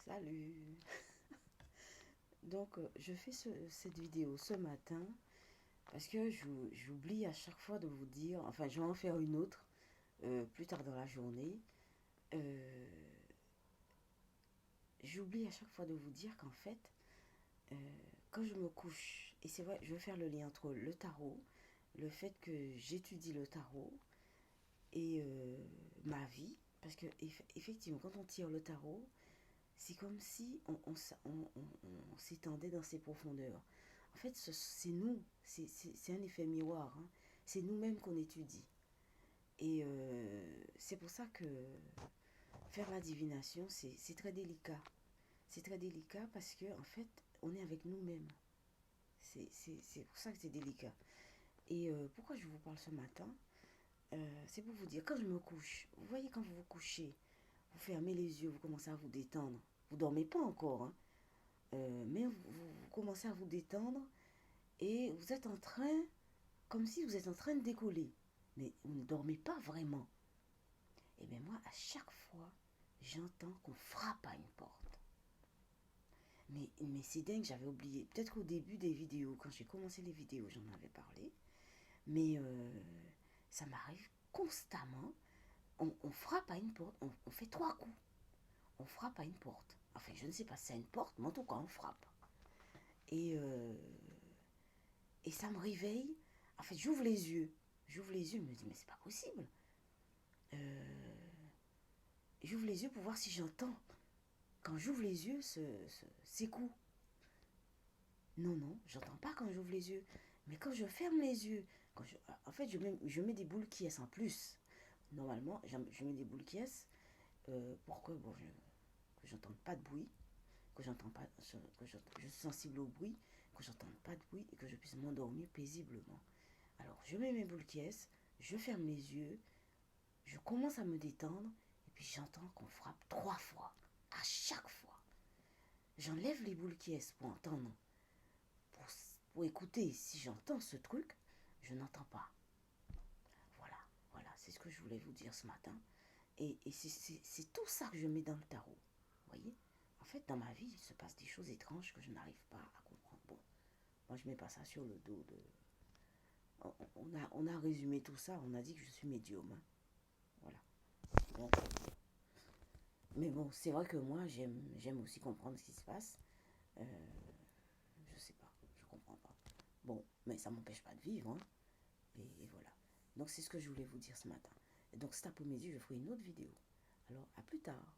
Salut. Donc, je fais cette vidéo ce matin parce que j'oublie à chaque fois de vous dire, enfin, je vais en faire une autre plus tard dans la journée. Euh, J'oublie à chaque fois de vous dire qu'en fait, euh, quand je me couche, et c'est vrai, je veux faire le lien entre le tarot, le fait que j'étudie le tarot et ma vie, parce que effectivement, quand on tire le tarot, c'est comme si on s'étendait dans ses profondeurs. En fait, c'est nous, c'est un effet miroir, hein. C'est nous-mêmes qu'on étudie. Et c'est pour ça que faire la divination, c'est très délicat. C'est très délicat parce que en fait, on est avec nous-mêmes. C'est pour ça que c'est délicat. Et pourquoi je vous parle ce matin? C'est pour vous dire, quand je me couche, vous voyez quand vous vous couchez, vous fermez les yeux, vous commencez à vous détendre. Vous dormez pas encore, hein. Mais vous commencez à vous détendre et vous êtes en train, comme si vous êtes en train de décoller. Mais vous ne dormez pas vraiment. Et bien moi, à chaque fois, j'entends qu'on frappe à une porte. Mais c'est dingue, j'avais oublié. Peut-être qu'au début des vidéos, quand j'ai commencé les vidéos, j'en avais parlé. Mais ça m'arrive constamment. On frappe à une porte, on fait 3 coups. On frappe à une porte. Enfin, je ne sais pas si c'est une porte, mais en tout cas, on frappe. Et Et ça me réveille. En fait, j'ouvre les yeux. J'ouvre les yeux, je me dis, mais c'est pas possible. Euh, J'ouvre les yeux pour voir si j'entends. Quand j'ouvre les yeux, ces coups. Non, non, j'entends pas quand j'ouvre les yeux. Mais quand je ferme les yeux, en fait, je mets des boules qui en plus. Normalement, je mets des boules qui pour que bon, que j'entende pas de bruit, que j'entends pas, je suis sensible au bruit, que j'entende pas de bruit et que je puisse m'endormir paisiblement. Alors, je mets mes boules qui je ferme les yeux, je commence à me détendre, et puis j'entends qu'on frappe 3 fois. À chaque fois. J'enlève les boules qui pour entendre, pour, pour écouter. Si j'entends ce truc, je n'entends pas. Voilà, voilà, c'est ce que je voulais vous dire ce matin. Et c'est tout ça que je mets dans le tarot. Vous voyez? En fait, dans ma vie, il se passe des choses étranges que je n'arrive pas à comprendre. Bon, moi, je mets pas ça sur le dos de... On a résumé tout ça, on a dit que je suis médium, hein. Voilà. Donc, mais bon, c'est vrai que moi, j'aime aussi comprendre ce qui se passe. Euh, je sais pas, je comprends pas. Bon, mais ça m'empêche pas de vivre, hein. Et voilà. Donc, c'est ce que je voulais vous dire ce matin. Et donc, cet après-midi, je ferai une autre vidéo. Alors, à plus tard.